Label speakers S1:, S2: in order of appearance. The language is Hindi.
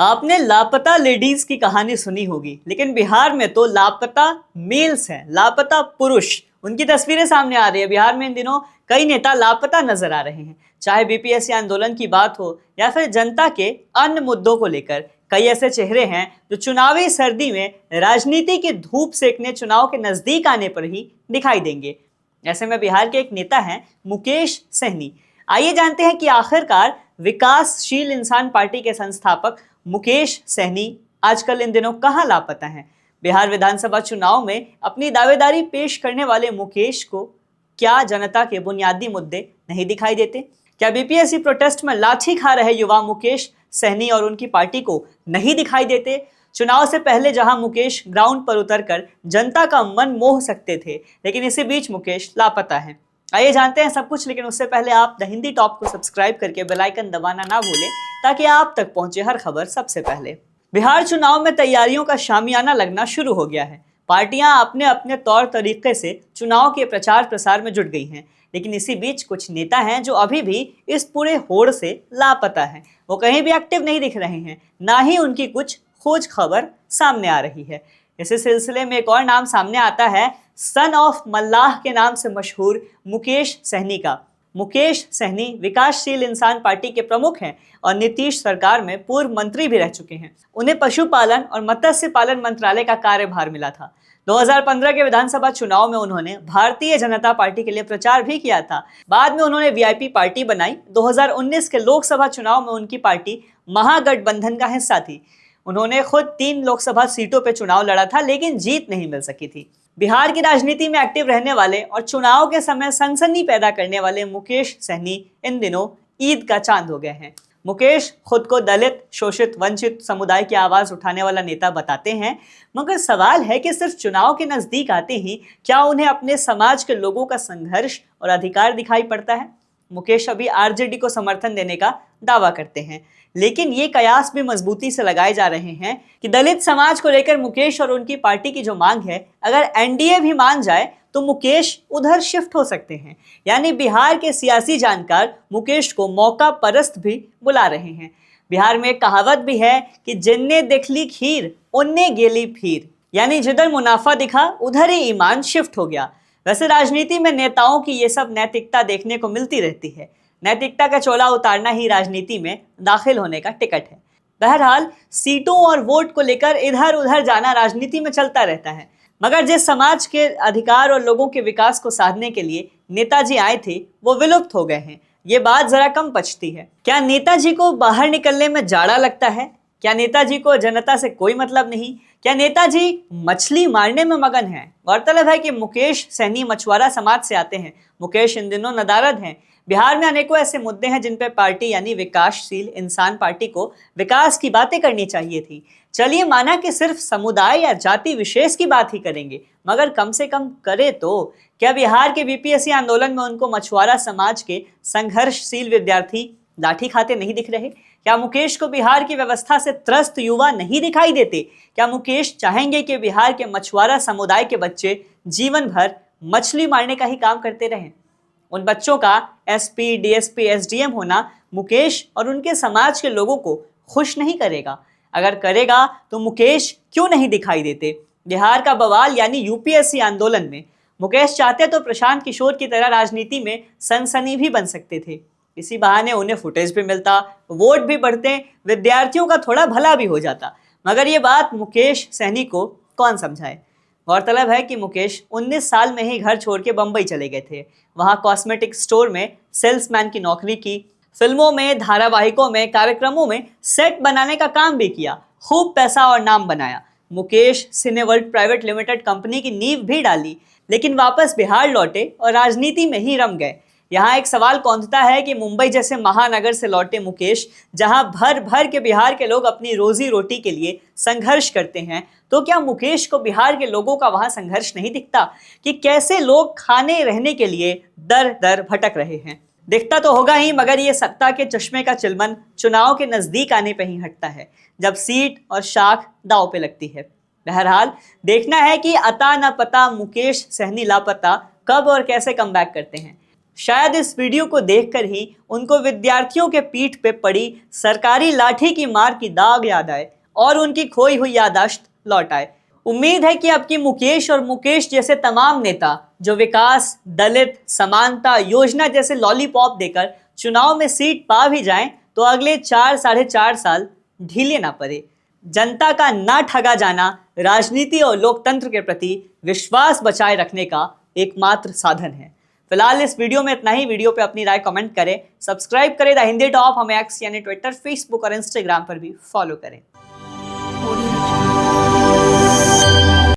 S1: आपने लापता लेडीज की कहानी सुनी होगी, लेकिन बिहार में तो लापता मेल्स हैं, लापता पुरुष, उनकी तस्वीरें सामने आ रही है। बिहार में इन दिनों कई नेता लापता नजर आ रहे हैं। चाहे बीपीएससी आंदोलन की बात हो या फिर जनता के अन्य मुद्दों को लेकर, कई ऐसे चेहरे हैं जो चुनावी सर्दी में राजनीति की धूप सेकने चुनाव के नजदीक आने पर ही दिखाई देंगे। ऐसे में बिहार के एक नेता हैं मुकेश सहनी। आइए जानते हैं कि आखिरकार विकासशील इंसान पार्टी के संस्थापक मुकेश सहनी आजकल इन दिनों कहां लापता हैं। बिहार विधानसभा चुनाव में अपनी दावेदारी पेश करने वाले मुकेश को क्या जनता के बुनियादी मुद्दे नहीं दिखाई देते? क्या बीपीएससी प्रोटेस्ट में लाठी खा रहे युवा मुकेश सहनी और उनकी पार्टी को नहीं दिखाई देते? चुनाव से पहले जहां मुकेश ग्राउंड पर उतरकर जनता का मन मोह सकते थे, लेकिन इसी बीच मुकेश लापता हैं। आइए जानते हैं सब कुछ, लेकिन उससे पहले आप द हिंदी टॉप को सब्सक्राइब करके बेल आइकन दबाना ना भूलें ताकि आप तक पहुंचे हर खबर सबसे पहले। बिहार चुनाव में तैयारियों का शामियाना लगना शुरू हो गया है। पार्टियां अपने अपने तौर तरीके से चुनाव के प्रचार प्रसार में जुट गई हैं, लेकिन इसी बीच कुछ नेता हैं जो अभी भी इस पूरे होड़ से लापता हैं। वो कहीं भी एक्टिव नहीं दिख रहे हैं, ना ही उनकी कुछ खोज खबर सामने आ रही है। इसी सिलसिले में एक और नाम सामने आता है, सन ऑफ मल्लाह के नाम से मशहूर मुकेश सहनी का। मुकेश सहनी विकासशील इंसान पार्टी के प्रमुख हैं और नीतीश सरकार में पूर्व मंत्री भी रह चुके हैं। उन्हें पशुपालन और मत्स्य पालन मंत्रालय का कार्यभार मिला था। 2015 के विधानसभा चुनाव में उन्होंने भारतीय जनता पार्टी के लिए प्रचार भी किया था। बाद में उन्होंने वीआईपी पार्टी बनाई। 2019 के लोकसभा चुनाव में उनकी पार्टी महागठबंधन का हिस्सा थी। उन्होंने खुद 3 लोकसभा सीटों पर चुनाव लड़ा था, लेकिन जीत नहीं मिल सकी थी। बिहार की राजनीति में एक्टिव रहने वाले और चुनाव के समय सनसनी पैदा करने वाले मुकेश सहनी इन दिनों ईद का चांद हो गए हैं। मुकेश खुद को दलित, शोषित, वंचित समुदाय की आवाज उठाने वाला नेता बताते हैं, मगर सवाल है कि सिर्फ चुनाव के नजदीक आते ही क्या उन्हें अपने समाज के लोगों का संघर्ष और अधिकार दिखाई पड़ता है? मुकेश अभी आरजेडी को समर्थन देने का दावा करते हैं, लेकिन ये कयास भी मजबूती से लगाए जा रहे हैं कि दलित समाज को लेकर मुकेश और उनकी पार्टी की जो मांग है, अगर एनडीए भी मान जाए तो मुकेश उधर शिफ्ट हो सकते हैं। यानी बिहार के सियासी जानकार मुकेश को मौका परस्त भी बुला रहे हैं। बिहार में एक कहावत भी है कि जिन्ने देखली खीर उन्ने गेली फिर, यानी जिधर मुनाफा दिखा उधर ही ईमान शिफ्ट हो गया। वैसे राजनीति में नेताओं की ये सब नैतिकता देखने को मिलती रहती है। नैतिकता का चोला उतारना ही राजनीति में दाखिल होने का टिकट है। बहरहाल सीटों और वोट को लेकर इधर उधर जाना राजनीति में चलता रहता है, मगर जिस समाज के अधिकार और लोगों के विकास को साधने के लिए नेताजी आए थे, वो विलुप्त हो गए हैं। ये बात जरा कम पचती है। क्या नेताजी को बाहर निकलने में जाड़ा लगता है? क्या नेताजी को जनता से कोई मतलब नहीं? क्या नेताजी मछली मारने में मगन है? गौरतलब है कि मुकेश सहनी मछुआरा समाज से आते हैं। मुकेश इन दिनों नदारद हैं। बिहार में अनेकों ऐसे मुद्दे हैं जिन पर पार्टी यानी विकासशील इंसान पार्टी को विकास की बातें करनी चाहिए थी। चलिए माना कि सिर्फ समुदाय या जाति विशेष की बात ही करेंगे, मगर कम से कम करे तो। क्या बिहार के बीपीएससी आंदोलन में उनको मछुआरा समाज के संघर्षशील विद्यार्थी लाठी खाते नहीं दिख रहे? क्या मुकेश को बिहार की व्यवस्था से त्रस्त युवा नहीं दिखाई देते? क्या मुकेश चाहेंगे कि बिहार के मछुआरा समुदाय के बच्चे जीवन भर मछली मारने का ही काम करते रहें? उन बच्चों का एसपी, डीएसपी, एसडीएम होना मुकेश और उनके समाज के लोगों को खुश नहीं करेगा। अगर करेगा तो मुकेश क्यों नहीं दिखाई देते? बिहार का बवाल यानी यूपीएससी आंदोलन में मुकेश चाहते तो प्रशांत किशोर की तरह राजनीति में सनसनी भी बन सकते थे। इसी बहाने उन्हें फुटेज भी मिलता, वोट भी बढ़ते, विद्यार्थियों का थोड़ा भला भी हो जाता। मगर ये बात मुकेश सहनी को कौन समझाए? गौरतलब है कि मुकेश 19 साल में ही घर छोड़ के बंबई चले गए थे। वहां कॉस्मेटिक स्टोर में सेल्समैन की नौकरी की, फिल्मों में, धारावाहिकों में, कार्यक्रमों में सेट बनाने का काम भी किया, खूब पैसा और नाम बनाया। Mukesh Cineworld private limited company की नींव भी डाली, लेकिन वापस बिहार लौटे और राजनीति में ही रम गए। यहाँ एक सवाल कौंधता है कि मुंबई जैसे महानगर से लौटे मुकेश, जहां भर भर के बिहार के लोग अपनी रोजी रोटी के लिए संघर्ष करते हैं, तो क्या मुकेश को बिहार के लोगों का वहां संघर्ष नहीं दिखता कि कैसे लोग खाने रहने के लिए दर दर भटक रहे हैं? दिखता तो होगा ही, मगर ये सत्ता के चश्मे का चिलमन चुनाव के नजदीक आने पर ही हटता है, जब सीट और शाख दांव पे लगती है। बहरहाल देखना है कि अता न पता मुकेश सहनी लापता कब और कैसे कमबैक करते हैं। शायद इस वीडियो को देखकर ही उनको विद्यार्थियों के पीठ पे पड़ी सरकारी लाठी की मार की दाग याद आए और उनकी खोई हुई याददाश्त लौट आए। उम्मीद है कि अब की मुकेश और मुकेश जैसे तमाम नेता जो विकास, दलित, समानता, योजना जैसे लॉलीपॉप देकर चुनाव में सीट पा भी जाएं तो अगले 4-4.5 साल ढीले ना पड़े। जनता का ना ठगा जाना राजनीति और लोकतंत्र के प्रति विश्वास बचाए रखने का एकमात्र साधन है। फिलहाल इस वीडियो में इतना ही। वीडियो पे अपनी राय कमेंट करें, सब्सक्राइब करें द हिंदी टॉप, हमें एक्स यानी ट्विटर, फेसबुक और इंस्टाग्राम पर भी फॉलो करें।